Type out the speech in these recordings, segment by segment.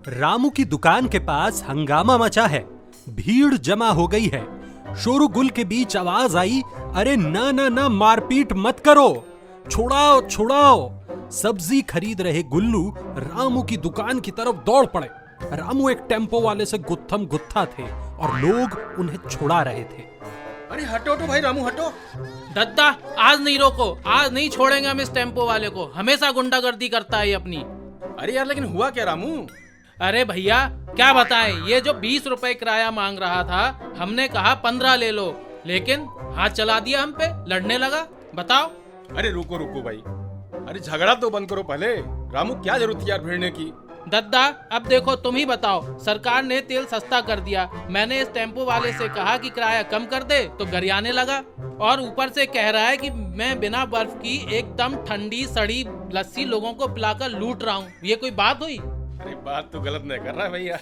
रामू की दुकान के पास हंगामा मचा है। भीड़ जमा हो गई है। शोरगुल के बीच आवाज आई, अरे ना ना ना, मारपीट मत करो, छुड़ाओ छुड़ाओ। सब्जी खरीद रहे गुल्लू रामू की दुकान की तरफ दौड़ पड़े। रामू एक टेम्पो वाले से गुत्थम गुत्था थे और लोग उन्हें छुड़ा रहे थे। अरे हटो तो भाई रामू हटो। दद्दा आज नहीं रोको, आज नहीं छोड़ेंगे हम इस टेम्पो वाले को, हमेशा गुंडागर्दी करता है ये अपनी। अरे यार लेकिन हुआ क्या रामू? अरे भैया क्या बताएं, ये जो 20 रुपए किराया मांग रहा था, हमने कहा 15 ले लो, लेकिन हाथ चला दिया हम पे, लड़ने लगा। बताओ। अरे रुको रुको भाई, अरे झगड़ा तो बंद करो पहले। रामू क्या जरूरत थी यार भिड़ने की? दद्दा अब देखो तुम ही बताओ, सरकार ने तेल सस्ता कर दिया, मैंने इस टेम्पो वाले से कहा कि किराया कम कर दे तो गरियाने लगा, और ऊपर से कह रहा है कि मैं बिना बर्फ की एकदम ठंडी सड़ी लस्सी लोगों को पिलाकर लूट रहा हूँ। ये कोई बात हुई? अरे बात तो गलत नहीं कर रहा है भैया।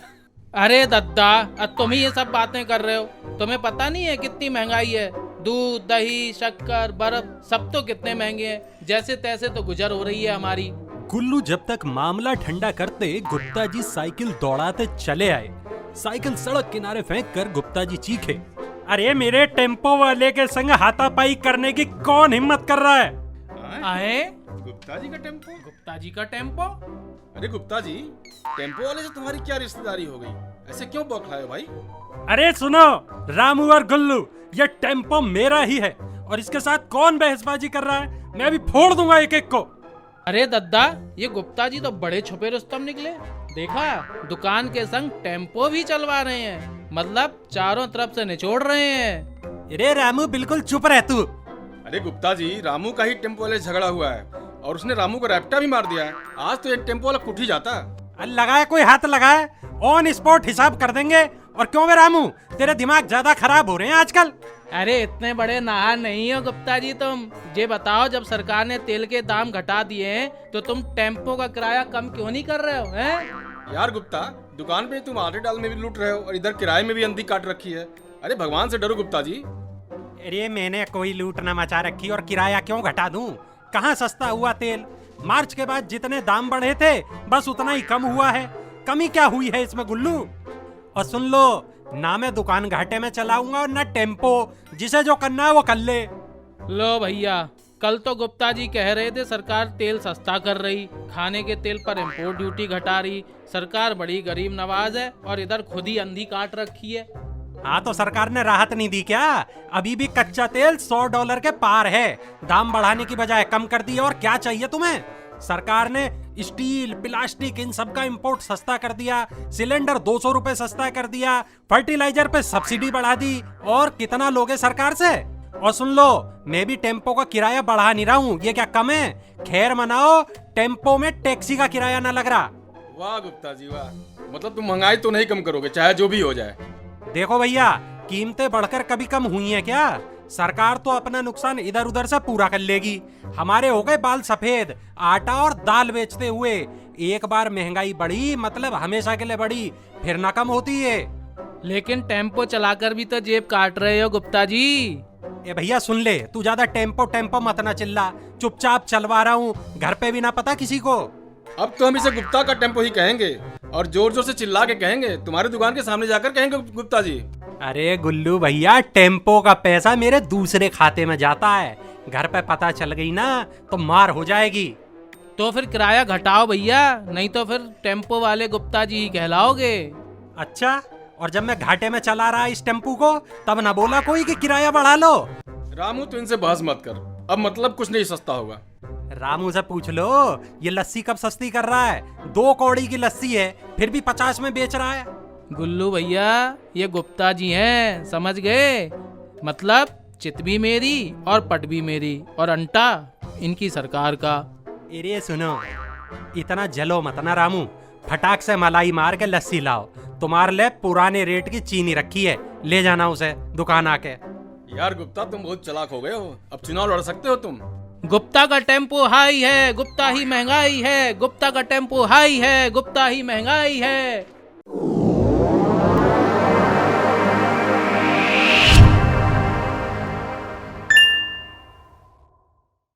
अरे दद्दा अब तुम ही ये सब बातें कर रहे हो, तुम्हें पता नहीं है कितनी महंगाई है? दूध दही शक्कर बर्फ सब तो कितने महंगे हैं, जैसे तैसे तो गुजर हो रही है हमारी। गुल्लू जब तक मामला ठंडा करते, गुप्ता जी साइकिल दौड़ाते चले आए। साइकिल सड़क किनारे फेंक कर गुप्ता जी चीखे, अरे मेरे टेम्पो वाले के संग हाथापाई करने की कौन हिम्मत कर रहा है? आए गुप्ता जी का टेम्पो? गुप्ता जी का टेम्पो? अरे गुप्ता जी, टेम्पो वाले से तुम्हारी क्या रिश्तेदारी हो गई? ऐसे क्यों बौखलाए हो भाई? अरे सुनो रामू और गुल्लू, ये टेम्पो मेरा ही है और इसके साथ कौन बहसबाजी कर रहा है? मैं अभी फोड़ दूंगा एक एक को। अरे दद्दा ये गुप्ता जी तो बड़े छुपे रुस्तम निकले। देखा, दुकान के संग टेम्पो भी चलवा रहे हैं, मतलब चारों तरफ से निचोड़ रहे हैं। अरे रामू बिल्कुल चुप रह तू। अरे गुप्ता जी, रामू का ही टेम्पो वाले से झगड़ा हुआ है और उसने रामू को रैप्टा भी मार दिया है। आज तो एक टेम्पो वाला कुट ही जाता। लगाए कोई हाथ लगाए, ऑन स्पॉट हिसाब कर देंगे। और क्यों बे रामू, तेरे दिमाग ज्यादा खराब हो रहे हैं आजकल। अरे इतने बड़े नाहर नहीं हो गुप्ता जी तुम। ये बताओ, जब सरकार ने तेल के दाम घटा दिए हैं तो तुम टेम्पो का किराया कम क्यों नहीं कर रहे हो? हैं? यार गुप्ता, दुकान पे तुम आटे डाल में भी लूट रहे हो और इधर किराए में भी अंधी काट रखी है। अरे भगवान से डरो गुप्ता जी। अरे मैंने कोई लूट न मचा रखी और किराया क्यों घटा दूं? कहाँ सस्ता हुआ तेल? मार्च के बाद जितने दाम बढ़े थे बस उतना ही कम हुआ है। कमी क्या हुई है इसमें गुल्लू? और सुन लो, ना मैं दुकान घाटे में चलाऊंगा और ना टेम्पो, जिसे जो करना है वो कर ले। लो भैया, कल तो गुप्ता जी कह रहे थे सरकार तेल सस्ता कर रही, खाने के तेल पर इम्पोर्ट ड्यूटी घटा रही, सरकार बड़ी गरीब नवाज है, और इधर खुद ही अंधी काट रखी है। हाँ तो सरकार ने राहत नहीं दी क्या? अभी भी कच्चा तेल $100 के पार है। दाम बढ़ाने की बजाय कम कर दिया। और क्या चाहिए तुम्हें? सरकार ने स्टील प्लास्टिक इन सब का इंपोर्ट सस्ता कर दिया, सिलेंडर 200 रुपए सस्ता कर दिया, फर्टिलाइजर पे सब्सिडी बढ़ा दी। और कितना लोगे सरकार से? और सुन लो, मैं भी टेम्पो का किराया बढ़ा नहीं रहा हूँ, ये क्या कम है? खैर मनाओ, टेम्पो में टैक्सी का किराया ना लग रहा। वाह गुप्ता जी वाह, मतलब तुम महंगाई तो नहीं कम करोगे चाहे जो भी हो जाए। देखो भैया, कीमतें बढ़कर कभी कम हुई हैं क्या? सरकार तो अपना नुकसान इधर उधर से पूरा कर लेगी। हमारे हो गए बाल सफेद आटा और दाल बेचते हुए। एक बार महंगाई बढ़ी मतलब हमेशा के लिए बढ़ी, फिर ना कम होती है। लेकिन टेम्पो चलाकर भी तो जेब काट रहे हो गुप्ता जी। ए भैया सुन ले, तू ज्यादा टेम्पो टेम्पो मत ना चिल्ला, चुपचाप चलवा रहा हूँ, घर पे भी ना पता किसी को। अब तो हम इसे गुप्ता का टेम्पो ही कहेंगे और जोर जोर से चिल्ला के कहेंगे, तुम्हारी दुकान के सामने जाकर कहेंगे गुप्ता जी। अरे गुल्लू भैया, टेम्पो का पैसा मेरे दूसरे खाते में जाता है, घर पे पता चल गई ना तो मार हो जाएगी। तो फिर किराया घटाओ भैया, नहीं तो फिर टेम्पो वाले गुप्ता जी ही कहलाओगे। अच्छा, और जब मैं घाटे में चला रहा इस टेम्पू को तब ना बोला कोई कि किराया बढ़ा लो? रामू तो इनसे बहस मत कर, अब मतलब कुछ नहीं सस्ता होगा। रामू से पूछ लो, ये लस्सी कब सस्ती कर रहा है? 2 कौड़ी की लस्सी है, फिर भी 50 में बेच रहा है। गुल्लू भैया, ये गुप्ता जी हैं, समझ गए? मतलब चित भी मेरी और पट भी मेरी और अंटा इनकी सरकार का। अरे सुनो, इतना जलो मत ना रामू, फटाक से मलाई मार के लस्सी लाओ। तुम्हारे लिए पुराने रेट की चीनी रखी है, ले जाना उसे दुकान आके। यार गुप्ता, तुम बहुत चालाक हो गए हो, अब चुनाव लड़ सकते हो तुम। गुप्ता का टेम्पो हाई है, गुप्ता ही महंगाई है, गुप्ता का टेम्पो हाई है, गुप्ता ही महंगाई है।